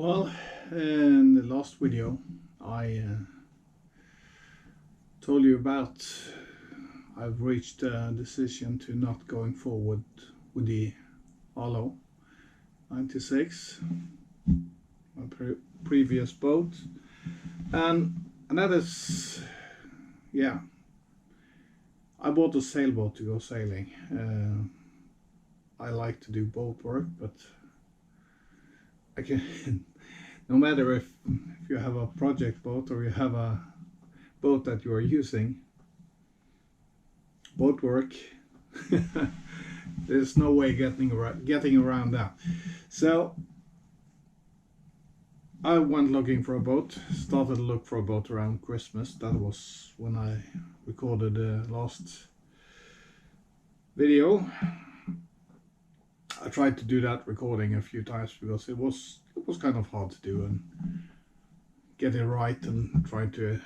Well, in the last video I told you about I've reached a decision to not going forward with the Arlo 96, my previous boat, and that is, yeah, I bought a sailboat to go sailing. I like to do boat work, but I can no matter if you have a project boat or you have a boat that you are using, boat work, there's no way getting around that. So I went looking for a boat, started to look for a boat around Christmas. That was when I recorded the last video. I tried to do that recording a few times because it was kind of hard to do and get it right, and try to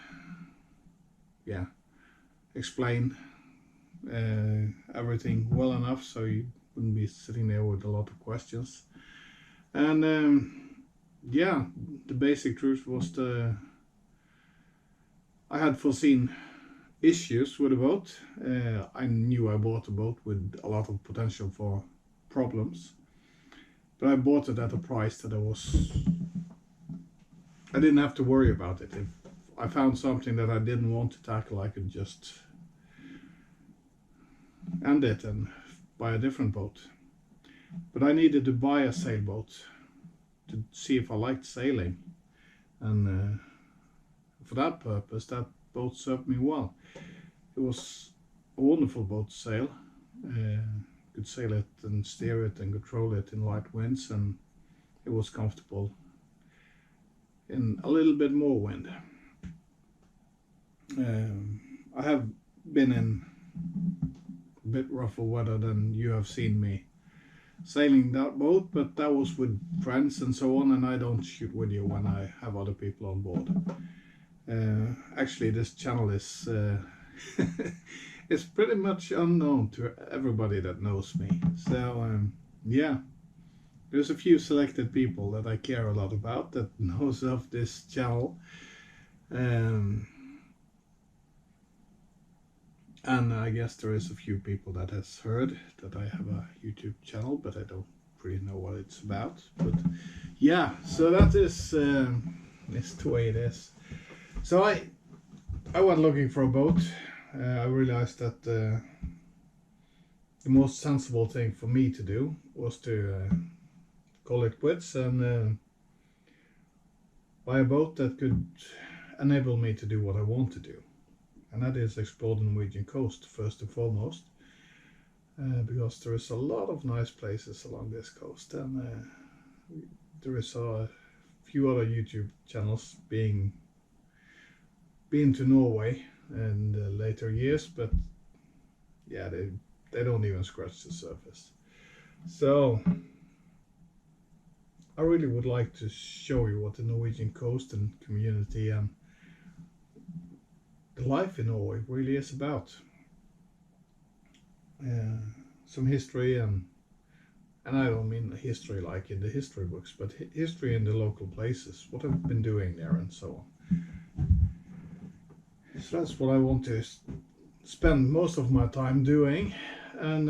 explain everything well enough so you wouldn't be sitting there with a lot of questions. And the basic truth was I had foreseen issues with the boat. I knew I bought a boat with a lot of potential for problems, but I bought it at a price that I didn't have to worry about it. If I found something that I didn't want to tackle, I could just end it and buy a different boat. But I needed to buy a sailboat to see if I liked sailing, and for that purpose that boat served me well. It was a wonderful boat to sail. Could sail it and steer it and control it in light winds, and it was comfortable in a little bit more wind. I have been in a bit rougher weather than you have seen me sailing that boat, but that was with friends and so on, and I don't shoot video when I have other people on board. Actually, this channel is it's pretty much unknown to everybody that knows me. So there's a few selected people that I care a lot about that knows of this channel. And I guess there is a few people that has heard that I have a YouTube channel, but I don't really know what it's about. But yeah, so that is the way it is. So I went looking for a boat. I realized that the most sensible thing for me to do was to call it quits and buy a boat that could enable me to do what I want to do, and that is explore the Norwegian coast first and foremost, because there is a lot of nice places along this coast, and there is a few other YouTube channels being to Norway in the later years, but yeah, they don't even scratch the surface. So I really would like to show you what the Norwegian coast and community and the life in Norway really is about. Some history, and I don't mean history like in the history books, but history in the local places, what I've been doing there and so on. So that's what I want to spend most of my time doing, and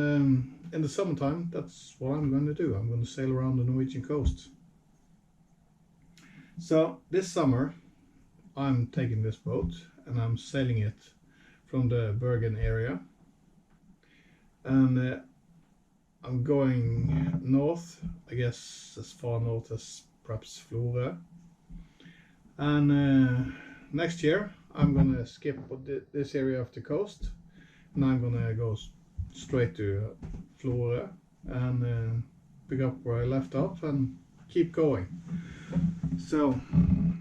in the summertime that's what I'm going to do. I'm going to sail around the Norwegian coast. So this summer I'm taking this boat and I'm sailing it from the Bergen area, and I'm going north, I guess as far north as perhaps Florø, and next year I'm gonna skip this area of the coast, and I'm gonna go straight to Florø and pick up where I left off and keep going. So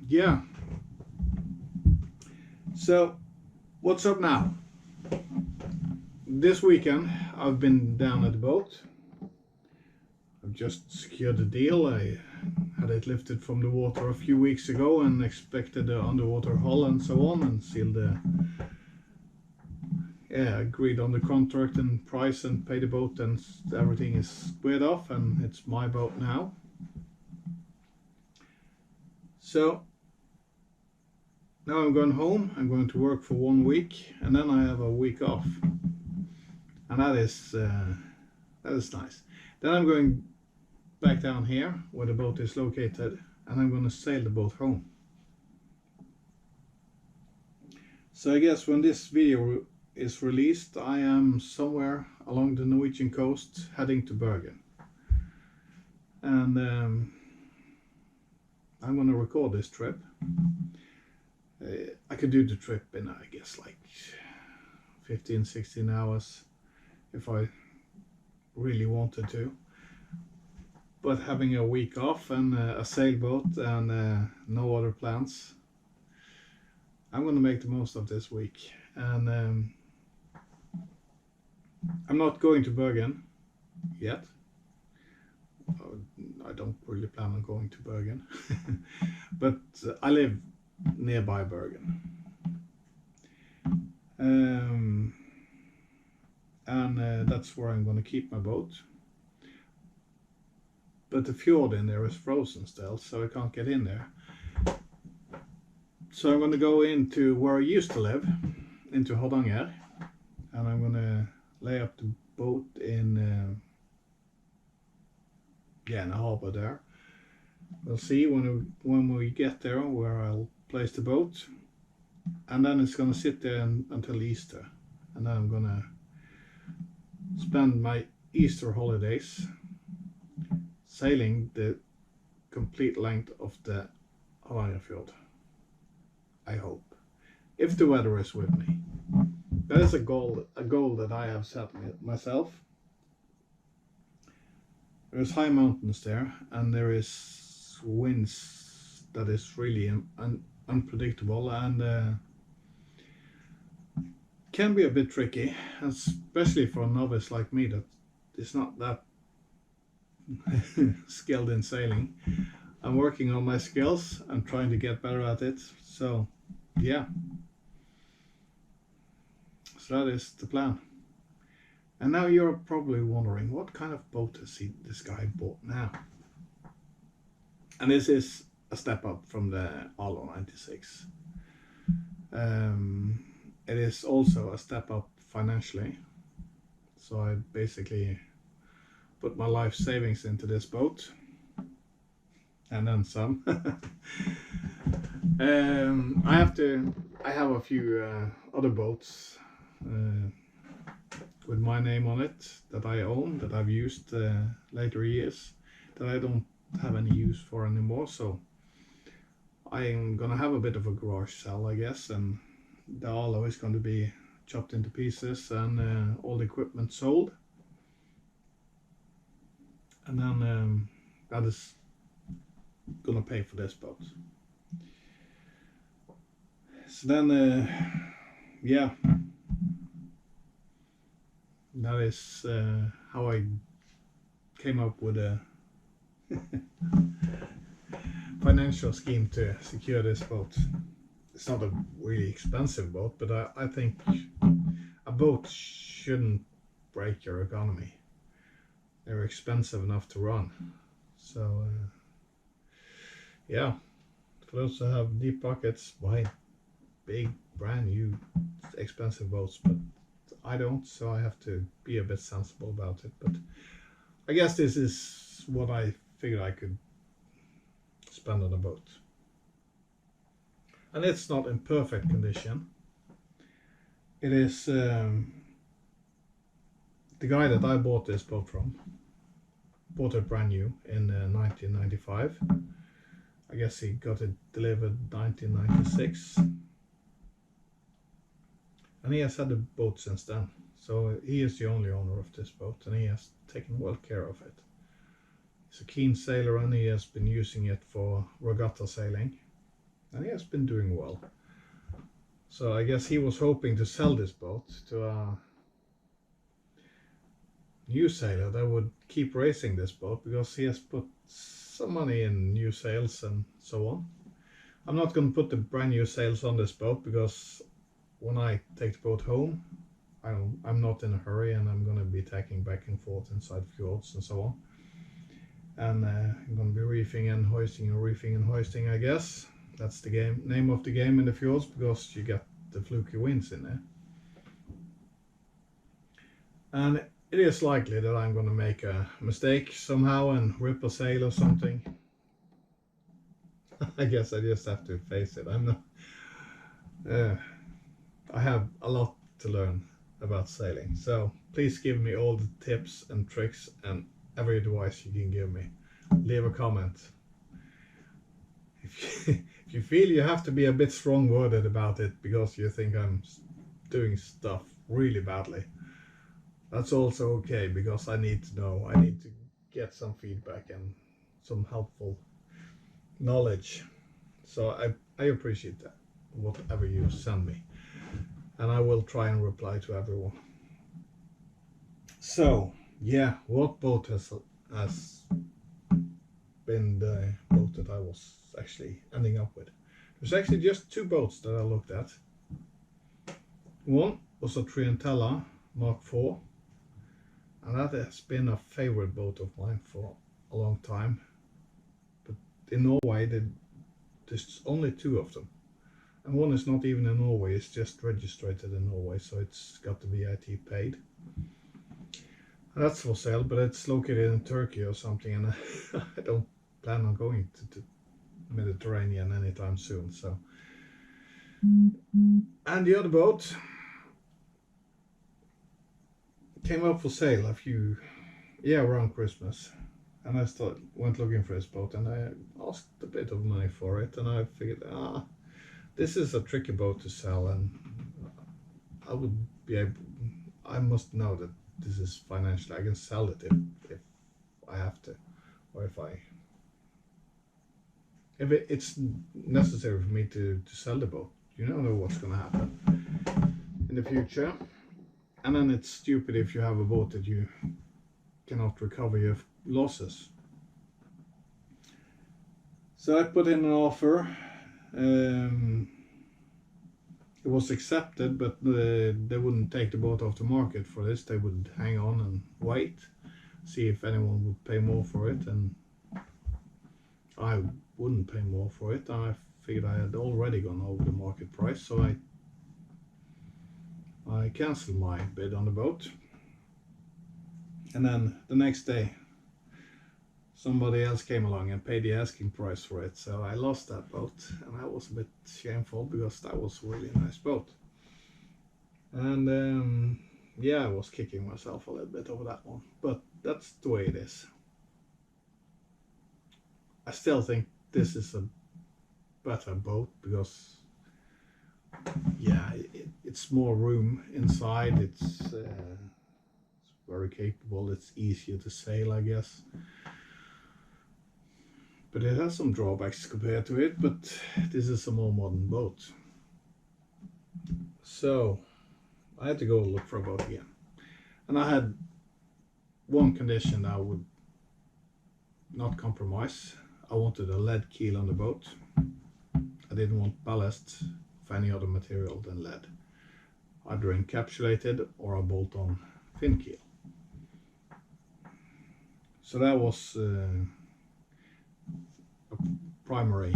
yeah, so what's up now? This weekend I've been down at the boat. I've just secured a deal. I had it lifted from the water a few weeks ago and expected the underwater hull and so on, and sealed the agreed on the contract and price and paid the boat, and everything is squared off, and it's my boat now. So now I'm going home. I'm going to work for 1 week, and then I have a week off, and that is nice. Then I'm going back down here where the boat is located, and I'm going to sail the boat home. So I guess when this video is released, I am somewhere along the Norwegian coast heading to Bergen, and I'm going to record this trip. I could do the trip in, I guess, like 15-16 hours if I really wanted to, but having a week off and a sailboat and no other plans, I'm going to make the most of this week. And I'm not going to Bergen yet. I don't really plan on going to Bergen, but I live nearby Bergen, and that's where I'm going to keep my boat. But the fjord in there is frozen still, so I can't get in there. So I'm going to go into where I used to live, into Hardanger, and I'm going to lay up the boat in the harbor there. We'll see when we get there where I'll place the boat, and then it's going to sit there until Easter, and then I'm going to spend my Easter holidays sailing the complete length of the Hardangerfjord. I hope, if the weather is with me. That is a goal that I have set myself. There's high mountains there, and there is winds that is really unpredictable, and can be a bit tricky, especially for a novice like me that is not that skilled in sailing. I'm working on my skills and trying to get better at it. So yeah, so that is the plan. And now you're probably wondering, what kind of boat has this guy bought now? And this is a step up from the Arlo 96. It is also a step up financially. So I basically put my life savings into this boat, and then some. I have a few other boats with my name on it that I own, that I've used later years, that I don't have any use for anymore. So I'm gonna have a bit of a garage sale, I guess, and the Arlo is going to be chopped into pieces and all the equipment sold, and then that is gonna pay for this boat. So then yeah, that is how I came up with a financial scheme to secure this boat. It's not a really expensive boat, but I think a boat shouldn't break your economy. They're expensive enough to run. So yeah, for those who have deep pockets, buy big brand new expensive boats, but I don't, so I have to be a bit sensible about it. But I guess this is what I figured I could spend on a boat. And it's not in perfect condition. It is the guy that I bought this boat from bought it brand new in 1995. I guess he got it delivered 1996. And he has had the boat since then. So he is the only owner of this boat, and he has taken well care of it. He's a keen sailor, and he has been using it for regatta sailing, and he has been doing well. So I guess he was hoping to sell this boat to a new sailor that would keep racing this boat, because he has put some money in new sails and so on. I'm not going to put the brand new sails on this boat, because when I take the boat home, I'm not in a hurry, and I'm going to be tacking back and forth inside fjords and so on. And I'm gonna be reefing and hoisting and reefing and hoisting, I guess. That's the name of the game in the fjords, because you get the fluky winds in there. And it is likely that I'm gonna make a mistake somehow and rip a sail or something. I guess I just have to face it. I'm not. I have a lot to learn about sailing, so please give me all the tips and tricks and every advice you can give me. Leave a comment. If you feel you have to be a bit strong-worded about it because you think I'm doing stuff really badly, that's also okay, because I need to know. I need to get some feedback and some helpful knowledge. So I appreciate that, whatever you send me. And I will try and reply to everyone. So, yeah, what boat has been the boat that I was actually ending up with? There's actually just two boats that I looked at. One was a Trientella Mark IV, and that has been a favorite boat of mine for a long time. But in Norway, there's only two of them. And one is not even in Norway, it's just registered in Norway, so it's got the VAT paid. And that's for sale, but it's located in Turkey or something, and I don't plan on going to the Mediterranean anytime soon. So, and the other boat came up for sale around Christmas, and I went looking for this boat, and I asked a bit of money for it, and I figured, this is a tricky boat to sell, and I must know that this is financially, I can sell it if I have to, or if it's necessary for me to sell the boat. You don't know what's going to happen in the future, and then it's stupid if you have a boat that you cannot recover your losses. So I put in an offer. It was accepted, but they wouldn't take the boat off the market for this. They would hang on and wait, see if anyone would pay more for it, and I wouldn't pay more for it. I figured I had already gone over the market price, so I cancelled my bid on the boat. And then the next day, somebody else came along and paid the asking price for it, so I lost that boat, and that was a bit shameful because that was a really nice boat. And yeah, I was kicking myself a little bit over that one, but that's the way it is. I still think this is a better boat because, yeah, it's more room inside. It's very capable. It's easier to sail, I guess. But it has some drawbacks compared to it, but this is a more modern boat. So I had to go look for a boat again. And I had one condition that I would not compromise. I wanted a lead keel on the boat. I didn't want ballast of any other material than lead, either encapsulated or a bolt-on fin keel. So that was a primary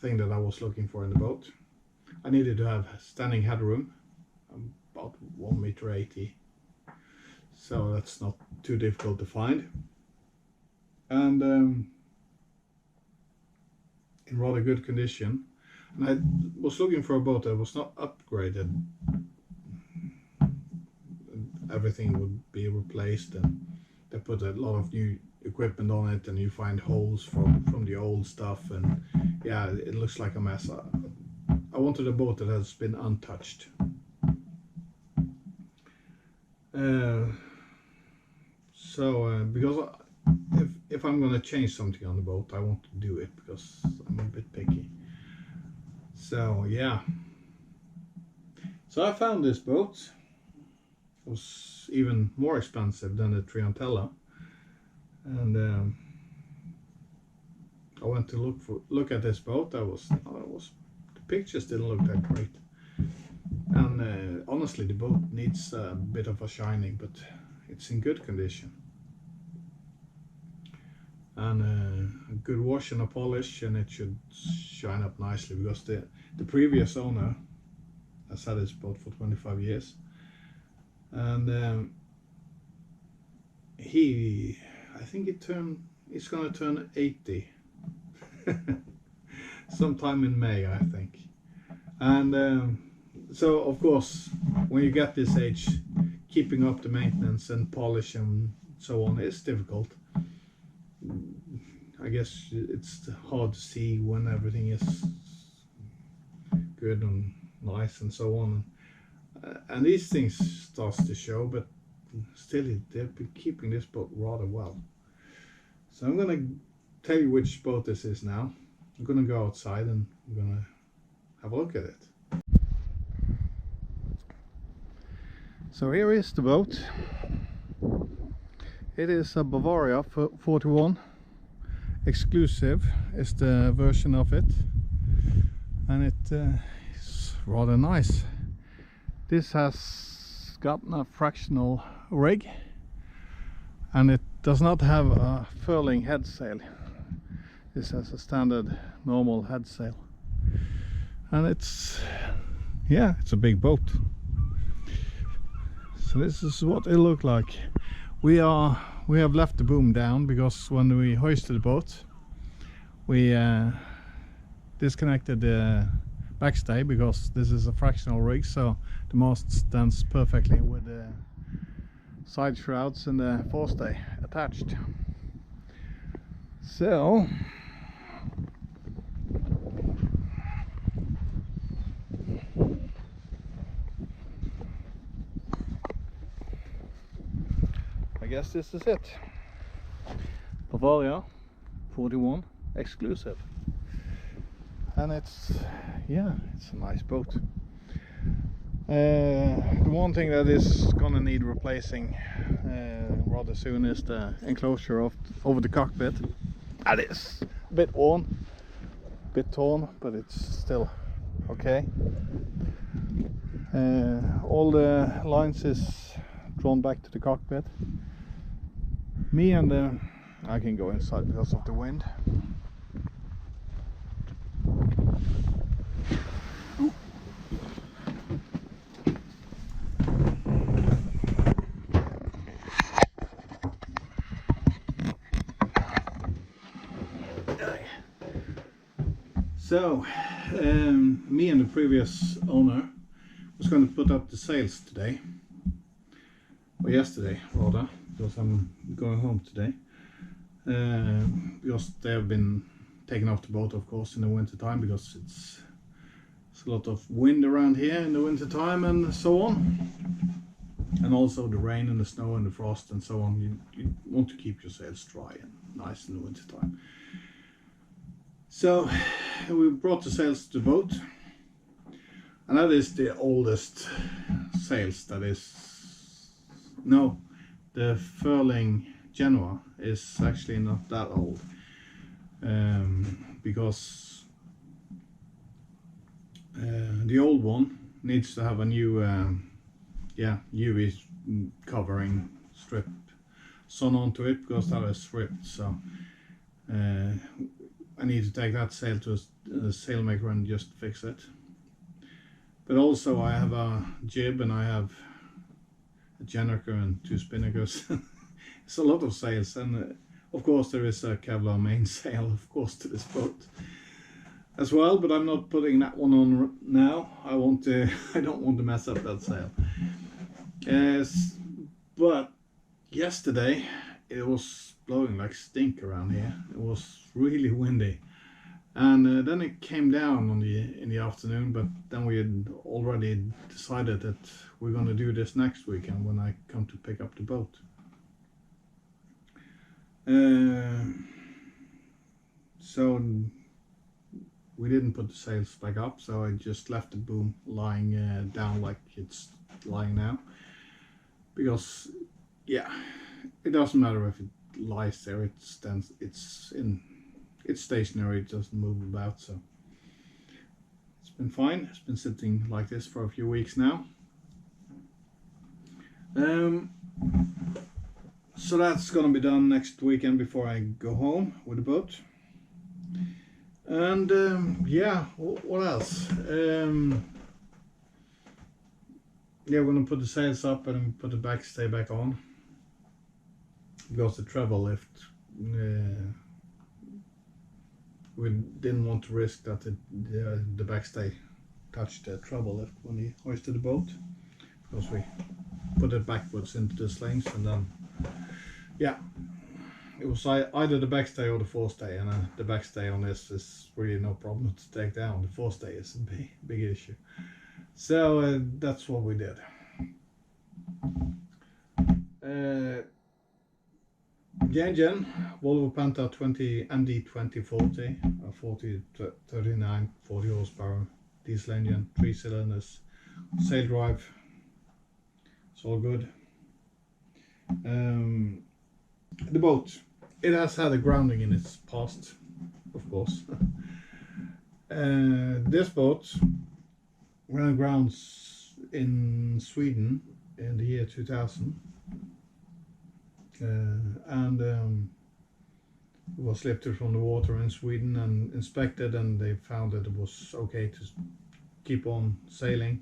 thing that I was looking for in the boat. I needed to have standing headroom, about 1.80 meters, so that's not too difficult to find, and in rather good condition. And I was looking for a boat that was not upgraded. Everything would be replaced, and they put a lot of new equipment on it, and you find holes from the old stuff, and yeah, it looks like a mess. I wanted a boat that has been untouched. Because if I'm gonna change something on the boat, I want to do it because I'm a bit picky. So yeah, so I found this boat. It was even more expensive than the Trientella, and I went to look at this boat. The pictures didn't look that great, And honestly, the boat needs a bit of a shining, but it's in good condition. And a good wash and a polish, and it should shine up nicely, because the previous owner has had his boat for 25 years, and I think he's gonna turn 80 sometime in May, I think. And so of course, when you get this age, keeping up the maintenance and polish and so on is difficult. I guess it's hard to see when everything is good and nice and so on, and these things starts to show, but still they've been keeping this boat rather well. So I'm gonna tell you which boat this is now. I'm gonna go outside and I'm gonna have a look at it. So here is the boat. It is a Bavaria 41 exclusive is the version of it, and it is rather nice. This has gotten a fractional rig, and it does not have a furling head sail. This has a standard normal head sail, and it's a big boat. So this is what it looked like. We have left the boom down, because when we hoisted the boat, we disconnected the backstay, because this is a fractional rig, so the mast stands perfectly with the side shrouds and the forestay attached. So I guess this is it. Bavaria 41 exclusive, and it's a nice boat. The one thing that is gonna need replacing rather soon is the enclosure over the cockpit. That is a bit torn, but it's still okay. All the lines is drawn back to the cockpit. I can go inside because of the wind. So, me and the previous owner was going to put up the sails today, or yesterday rather, because I'm going home today. Because they have been taken off the boat, of course, in the winter time, because it's a lot of wind around here in the winter time and so on, and also the rain and the snow and the frost and so on. You want to keep your sails dry and nice in the winter time. So we brought the sails to the boat, and that is the oldest sails. That is, no, the furling Genoa is actually not that old, because the old one needs to have a new UV covering strip sewn onto it, because that is ripped. So I need to take that sail to a sailmaker and just fix it. But also I have a jib, and I have a gennaker and 2 spinnakers. It's a lot of sails, and of course there is a Kevlar mainsail, of course, to this boat as well, but I'm not putting that one on now. I don't want to mess up that sail. But yesterday it was blowing like stink around here. It was really windy, and then it came down in the afternoon, but then we had already decided that we're going to do this next weekend when I come to pick up the boat. So we didn't put the sails back up, so I just left the boom lying down like it's lying now, because it doesn't matter if it lies there, it stands, it's stationary, it doesn't move about, so it's been fine. It's been sitting like this for a few weeks now. So that's gonna be done next weekend before I go home with the boat. And yeah, what else? Yeah, we're gonna put the sails up and put the backstay back on, because the treble lift, we didn't want to risk that the backstay touched the treble lift when we hoisted the boat, because we put it backwards into the slings, and then yeah, it was either the backstay or the forestay, and the backstay on this is really no problem to take down. The forestay is a big issue. So that's what we did. The engine, Volvo Penta 20 MD 2040, 40 horsepower diesel engine, 3 cylinders, sail drive. It's all good. The boat, it has had a grounding in its past, of course. This boat ran grounds in Sweden in the year 2000, and it was lifted from the water in Sweden and inspected, and they found that it was okay to keep on sailing.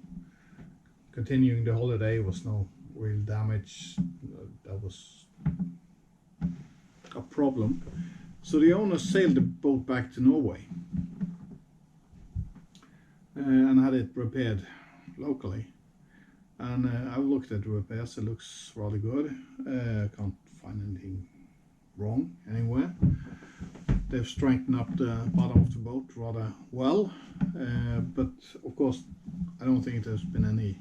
Continuing the holiday was no real damage that was a problem. So the owner sailed the boat back to Norway and had it repaired locally. And I've looked at the repairs, it looks rather good. Can't find anything wrong anywhere. They've strengthened up the bottom of the boat rather well, but of course I don't think there's been any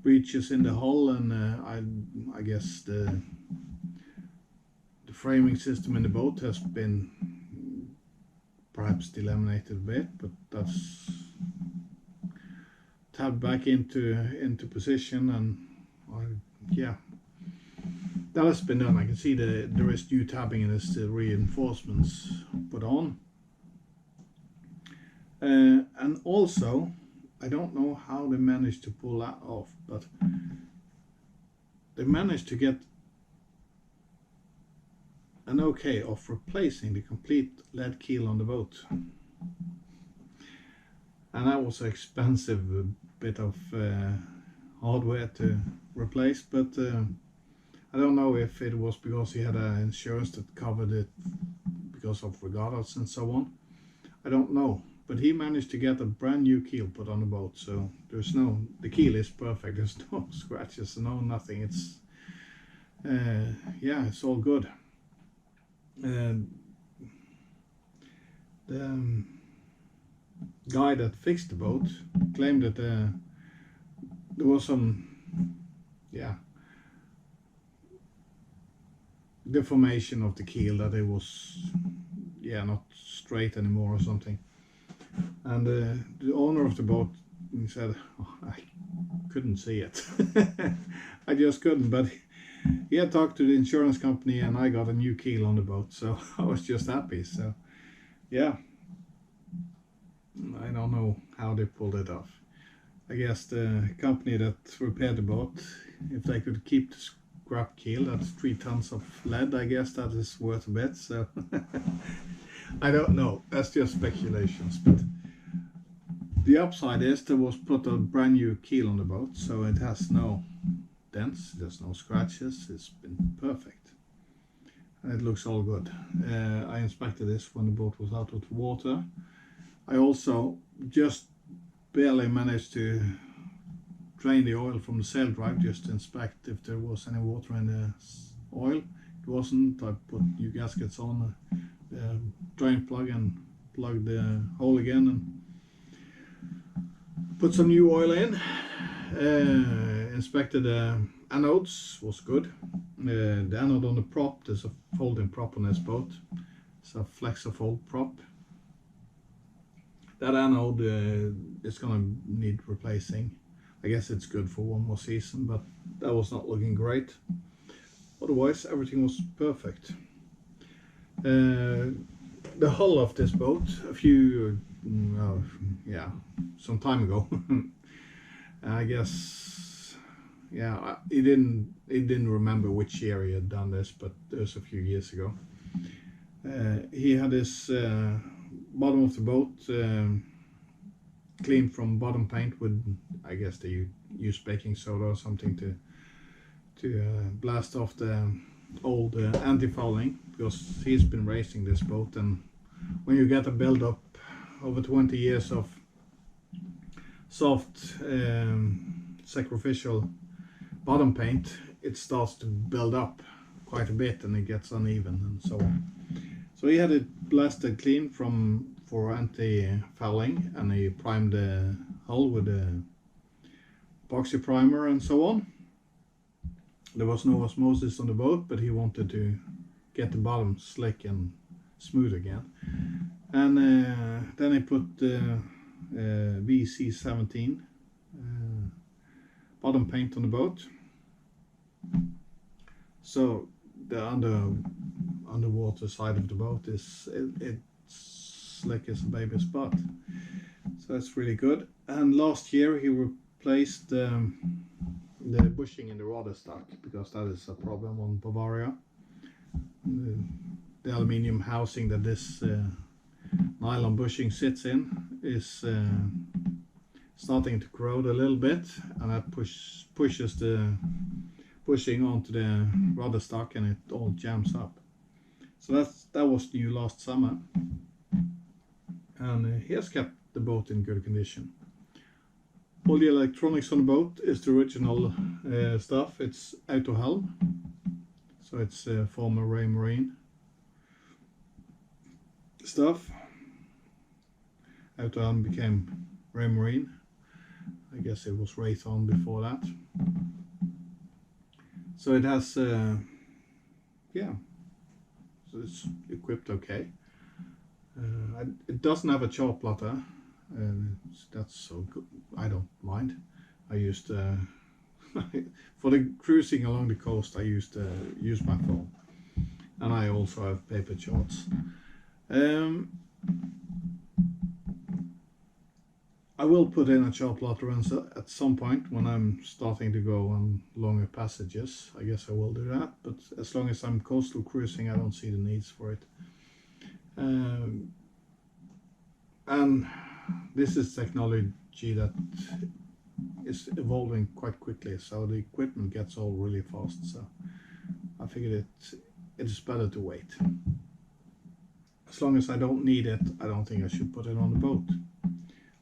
breaches in the hull, and I guess the framing system in the boat has been perhaps delaminated a bit, but that's tabbed back into position, and yeah, that has been done. I can see there is new tabbing and there's the reinforcements put on, and also I don't know how they managed to pull that off, but they managed to get an okay of replacing the complete lead keel on the boat, and that was an expensive bit of hardware to replace, but I don't know if it was because he had an insurance that covered it because of regattas and so on. I don't know, but he managed to get a brand new keel put on the boat, so there's the keel is perfect, there's no scratches, no nothing. It's yeah, it's all good. The guy that fixed the boat claimed that there was some deformation of the keel, that it was not straight anymore or something, and the owner of the boat, he said, oh, I couldn't see it. I just couldn't, but he had talked to the insurance company and I got a new keel on the boat, so I was just happy. So yeah, I don't know how they pulled it off. I guess the company that repaired the boat, if they could keep the scrap keel, that's 3 tons of lead, I guess that is worth a bit, so I don't know, that's just speculations. But the upside is there was put a brand new keel on the boat, so it has no dents, there's no scratches, it's been perfect. And it looks all good. I inspected this when the boat was out of the water. I also just barely managed to drain the oil from the sail drive, just to inspect if there was any water in the oil. It wasn't. I put new gaskets on the drain plug and plugged the hole again and put some new oil in. Inspected the anodes, was good. The anode on the prop, there's a folding prop on this boat. It's a Flexifold prop. That anode is gonna need replacing. I guess it's good for one more season, but that was not looking great. Otherwise, everything was perfect. The hull of this boat, a few yeah, some time ago. I guess, yeah, he didn't remember which year he had done this, but it was a few years ago. He had his bottom of the boat cleaned from bottom paint with, I guess they use baking soda or something to blast off the old anti-fouling, because he's been racing this boat, and when you get a build-up over 20 years of soft sacrificial bottom paint, it starts to build up quite a bit and it gets uneven and so on. So he had it blasted clean for anti-fouling, and he primed the hull with a epoxy primer and so on. There was no osmosis on the boat, but he wanted to get the bottom slick and smooth again. And then he put VC17 bottom paint on the boat. So the underwater side of the boat is it's slick as a baby's butt. So that's really good. And last year he replaced the bushing in the rudder stock, because that is a problem on Bavaria. The aluminium housing that this nylon bushing sits in is starting to corrode a little bit, and that pushes the bushing onto the rudder stock, and it all jams up. So that was new last summer, and he has kept the boat in good condition. All the electronics on the boat is the original stuff. It's auto helm, so it's former Raymarine stuff. Auto helm became Raymarine. I guess it was Raytheon before that. So it has, yeah, so it's equipped okay. It doesn't have a char plotter. That's so good. I don't mind. I used for the cruising along the coast, I used to use my phone, and I also have paper charts. I will put in a char plotter at some point when I'm starting to go on longer passages. I guess I will do that, but as long as I'm coastal cruising, I don't see the needs for it. And this is technology that is evolving quite quickly, so the equipment gets old really fast. So I figured it's better to wait. As long as I don't need it, I don't think I should put it on the boat.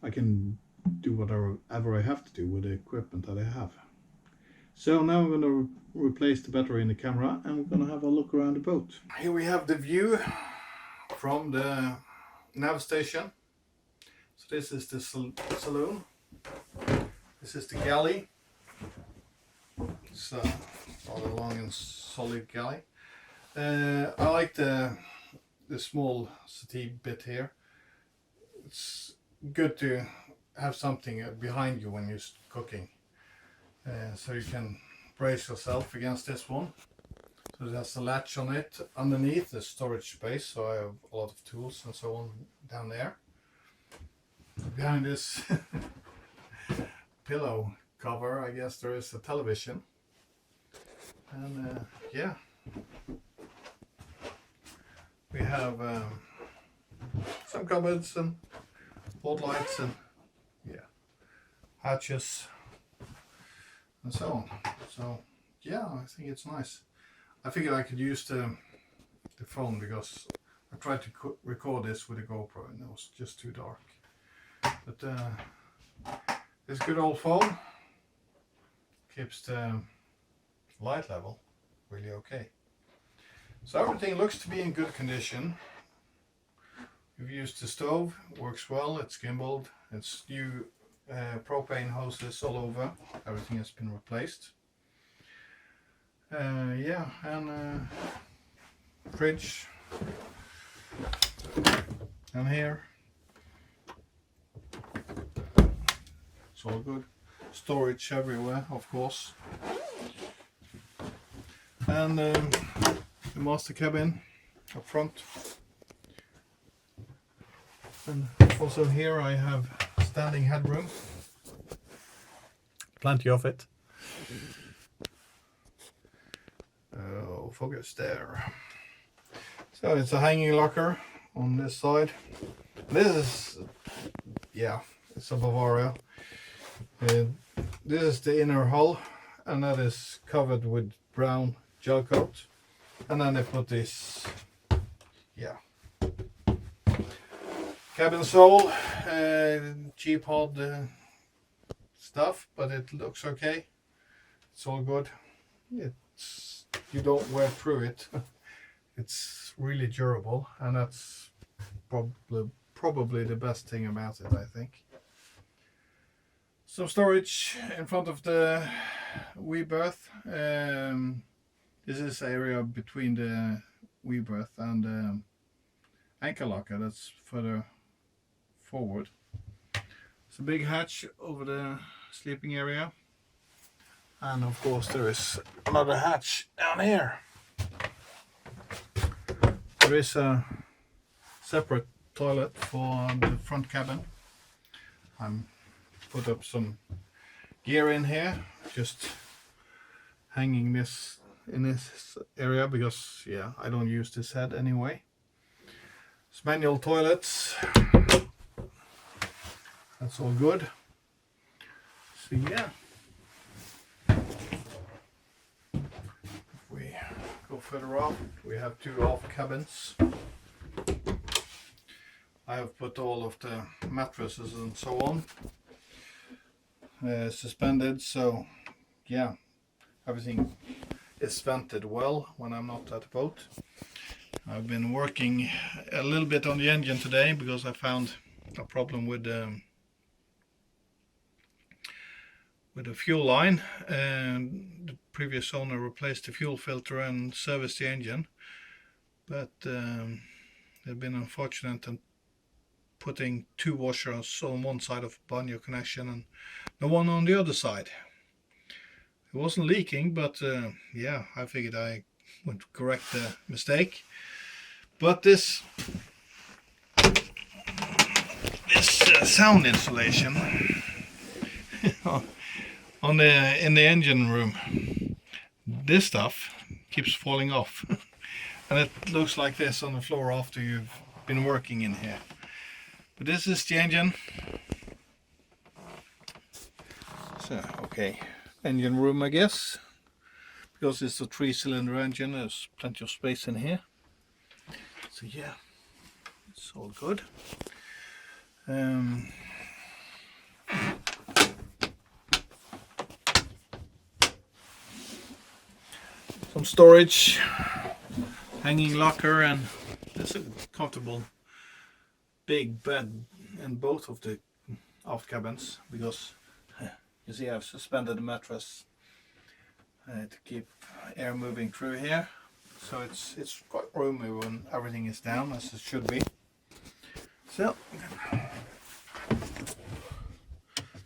I can do whatever I have to do with the equipment that I have. So now I'm going to replace the battery in the camera, and we're going to have a look around the boat. Here we have the view from the nav station. So this is the saloon. This is the galley. It's a rather long and solid galley. I like the small settee bit here. It's good to have something behind you when you're cooking, so you can brace yourself against this one. So there's a latch on it. Underneath the storage space, so I have a lot of tools and so on down there. Behind this pillow cover, I guess there is a television, and yeah, we have some cupboards and floodlights and yeah, hatches and so on. So yeah, I think it's nice. I figured I could use the phone, because I tried to record this with a GoPro and it was just too dark. But this good old phone keeps the light level really okay. So everything looks to be in good condition. We've used the stove, works well, it's gimbaled, it's new propane hoses all over, everything has been replaced. Yeah, and fridge down here, it's all good. Storage everywhere, of course. And the master cabin up front. And Also here I have standing headroom. Plenty of it. Oh, focus there. So it's a hanging locker on this side. This is, yeah, it's a Bavaria. This is the inner hull, and that is covered with brown gel coat. And then they put this, yeah, cabin sole, cheap hard stuff, but it looks okay. It's all good. You don't wear through it. It's really durable, and that's probably the best thing about it, I think. Some storage in front of the wee berth. This is the area between the wee berth and the anchor locker that's further forward. It's a big hatch over the sleeping area, and of course there is another hatch down here. There is a separate toilet for the front cabin. I'm put up some gear in here, just hanging this in this area because, yeah, I don't use this head anyway. It's manual toilets. That's all good. So yeah, if we go further up, we have two aft cabins. I have put all of the mattresses and so on suspended, so yeah, everything is vented well when I'm not at the boat. I've been working a little bit on the engine today because I found a problem with the fuel line, and the previous owner replaced the fuel filter and serviced the engine, but they've been unfortunate and putting two washers on one side of banjo connection and the one on the other side. It wasn't leaking, but yeah, I figured I would correct the mistake. But this sound insulation in the engine room, this stuff keeps falling off, and it looks like this on the floor after you've been working in here. But this is the engine. So okay, engine room, I guess, because it's a 3-cylinder engine. There's plenty of space in here. So yeah, it's all good. Some storage, hanging locker, and there's a comfortable big bed in both of the aft cabins because you see I've suspended the mattress to keep air moving through here, so it's quite roomy when everything is down, as it should be. So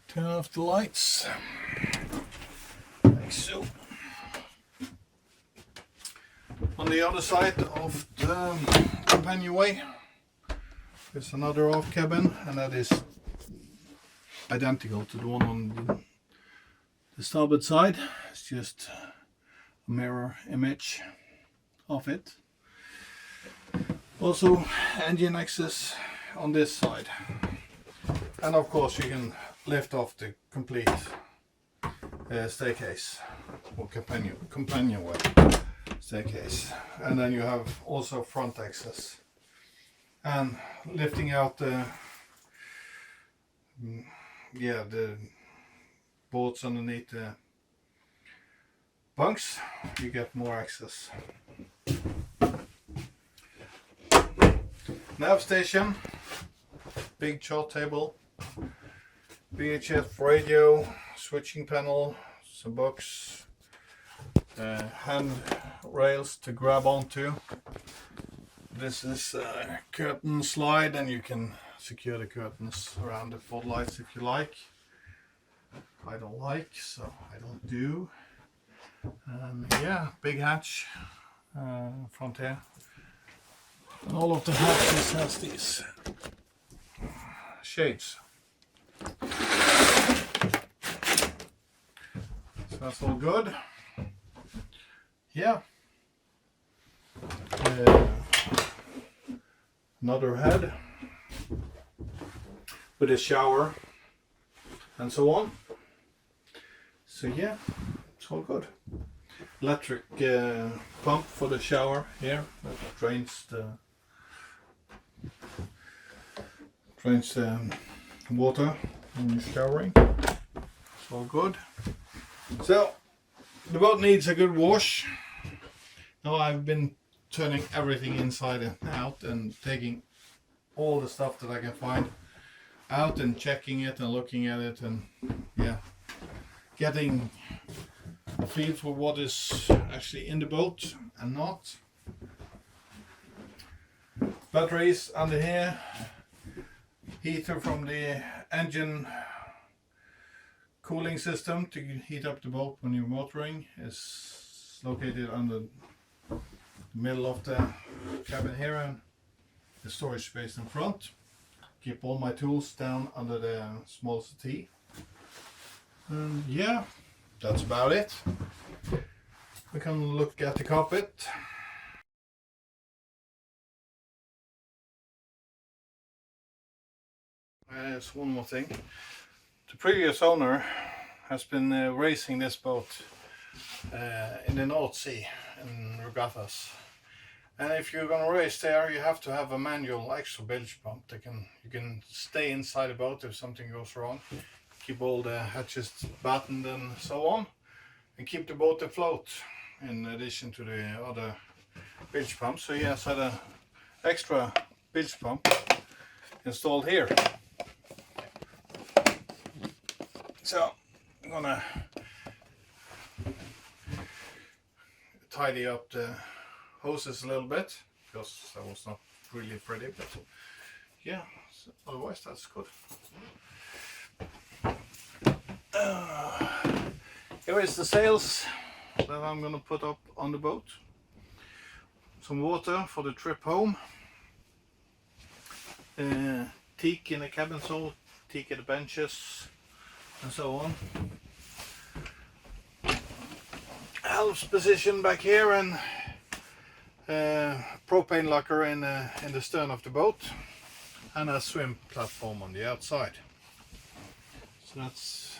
turn off the lights like so. On the other side of the companionway there's another aft cabin, and that is identical to the one on the starboard side. It's just a mirror image of it. Also engine access on this side, and of course you can lift off the complete staircase or companionway staircase, and then you have also front access, and lifting out the boards underneath the bunks, you get more access. Nav station, big chart table, VHF radio, switching panel, some books, hand rails to grab onto. This is a curtain slide, and you can secure the curtains around the floodlights if you like. I don't like, so I don't do. Yeah, big hatch front here. And all of the hatches has these shades. So that's all good. Yeah. Another head with a shower and so on. So yeah, it's all good. Electric pump for the shower here that drains the water when you're showering. It's all good. So the boat needs a good wash. Now I've been turning everything inside and out and taking all the stuff that I can find out and checking it and looking at it and yeah, getting a feel for what is actually in the boat and not. Batteries under here, heater from the engine cooling system to heat up the boat when you're motoring is located under the middle of the cabin here, and the storage space in front. Keep all my tools down under the small settee. And yeah, that's about it. We can look at the carpet. There's one more thing. The previous owner has been racing this boat in the North Sea in regattas. And if you're going to race there, you have to have a manual extra bilge pump. You can stay inside the boat if something goes wrong. Keep all the hatches battened and so on. And keep the boat afloat in addition to the other bilge pumps. So he has had an extra bilge pump installed here. So I'm gonna tidy up the hoses a little bit because that was not really pretty, but yeah, so otherwise that's good. Here is the sails that I'm gonna put up on the boat. Some water for the trip home. Teak in the cabin sole, teak at the benches, and so on. Helps position back here, and propane locker in the stern of the boat, and a swim platform on the outside. So that's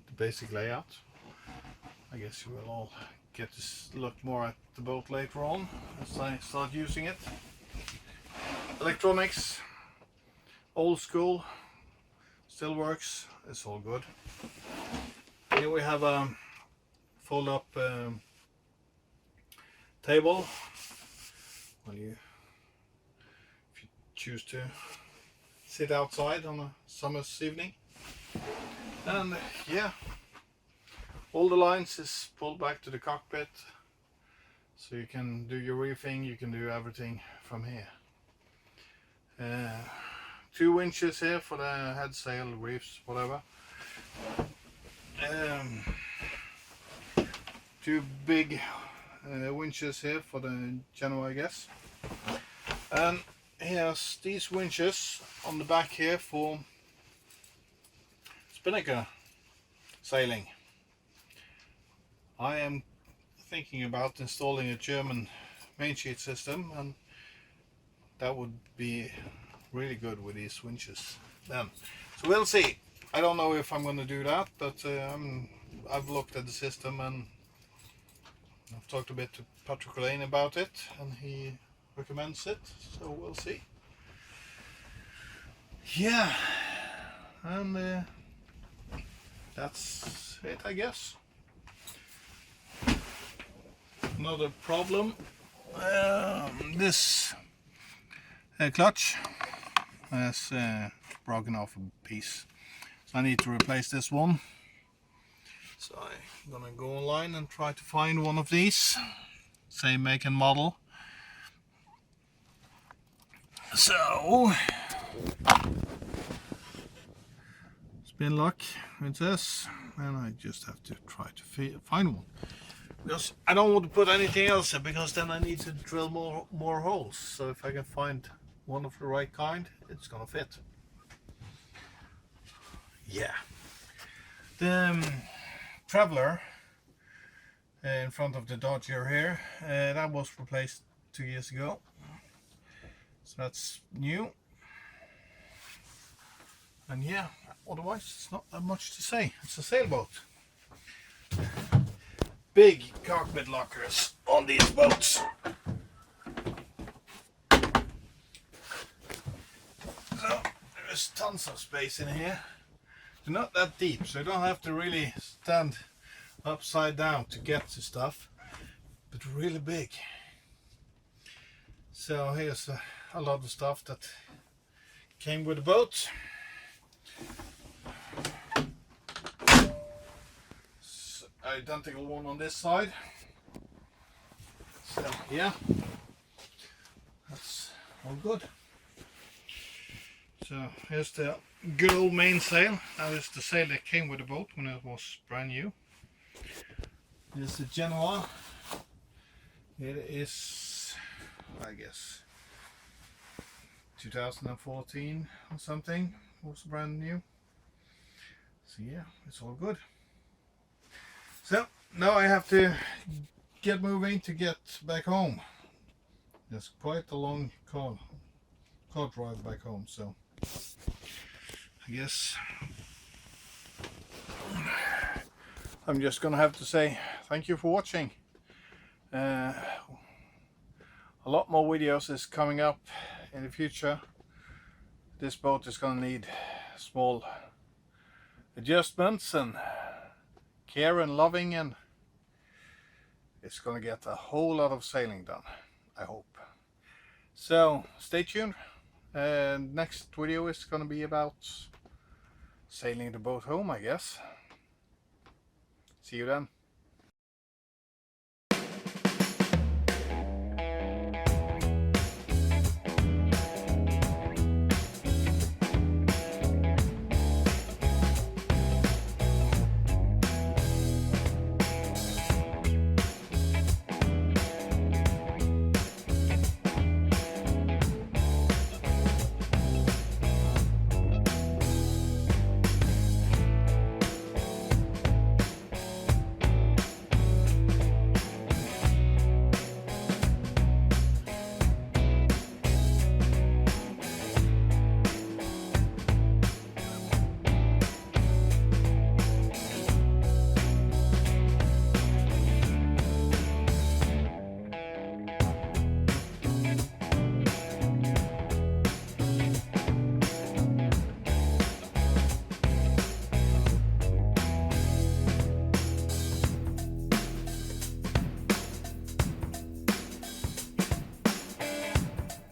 the basic layout. I guess you will all get to look more at the boat later on as I start using it. Electronics, old school, still works, it's all good. Here we have a fold up table if you choose to sit outside on a summer's evening. And yeah, all the lines is pulled back to the cockpit, so you can do your reefing, you can do everything from here. 2 winches here for the head sail, reefs, whatever. 2 big winches here for the Genoa, I guess. And here's these winches on the back here for spinnaker sailing. I am thinking about installing a German mainsheet system, and that would be really good with these winches then. So we'll see. I don't know if I'm going to do that, but I've looked at the system and I've talked a bit to Patrick Lane about it, and he recommends it, so we'll see. Yeah, and that's it, I guess. Another problem, this clutch has broken off a piece, so I need to replace this one. So I'm gonna go online and try to find one of these, same make and model. So spin lock with this, and I just have to try to find one, because I don't want to put anything else in, because then I need to drill more holes. So if I can find one of the right kind, it's gonna fit. yeah, the Traveller in front of the Dodger here, that was replaced 2 years ago, so that's new. And yeah, otherwise it's not that much to say. It's a sailboat. Big cockpit lockers on these boats. So there's tons of space in here. They're not that deep, so you don't have to really stand upside down to get to stuff, but really big. So here's a lot of stuff that came with the boat. So, identical one on this side. So yeah, that's all good. So here's the good old mainsail. That is the sail that came with the boat when it was brand new. Here's the Genoa. It is, I guess, 2014 or something. It was brand new. So yeah, it's all good. So now I have to get moving to get back home. There's quite a long car drive back home, so I guess I'm just gonna have to say thank you for watching. A lot more videos is coming up in the future. This boat is gonna need small adjustments and care and loving, and it's gonna get a whole lot of sailing done, I hope. So stay tuned. Next video is gonna be about sailing the boat home, I guess. See you then.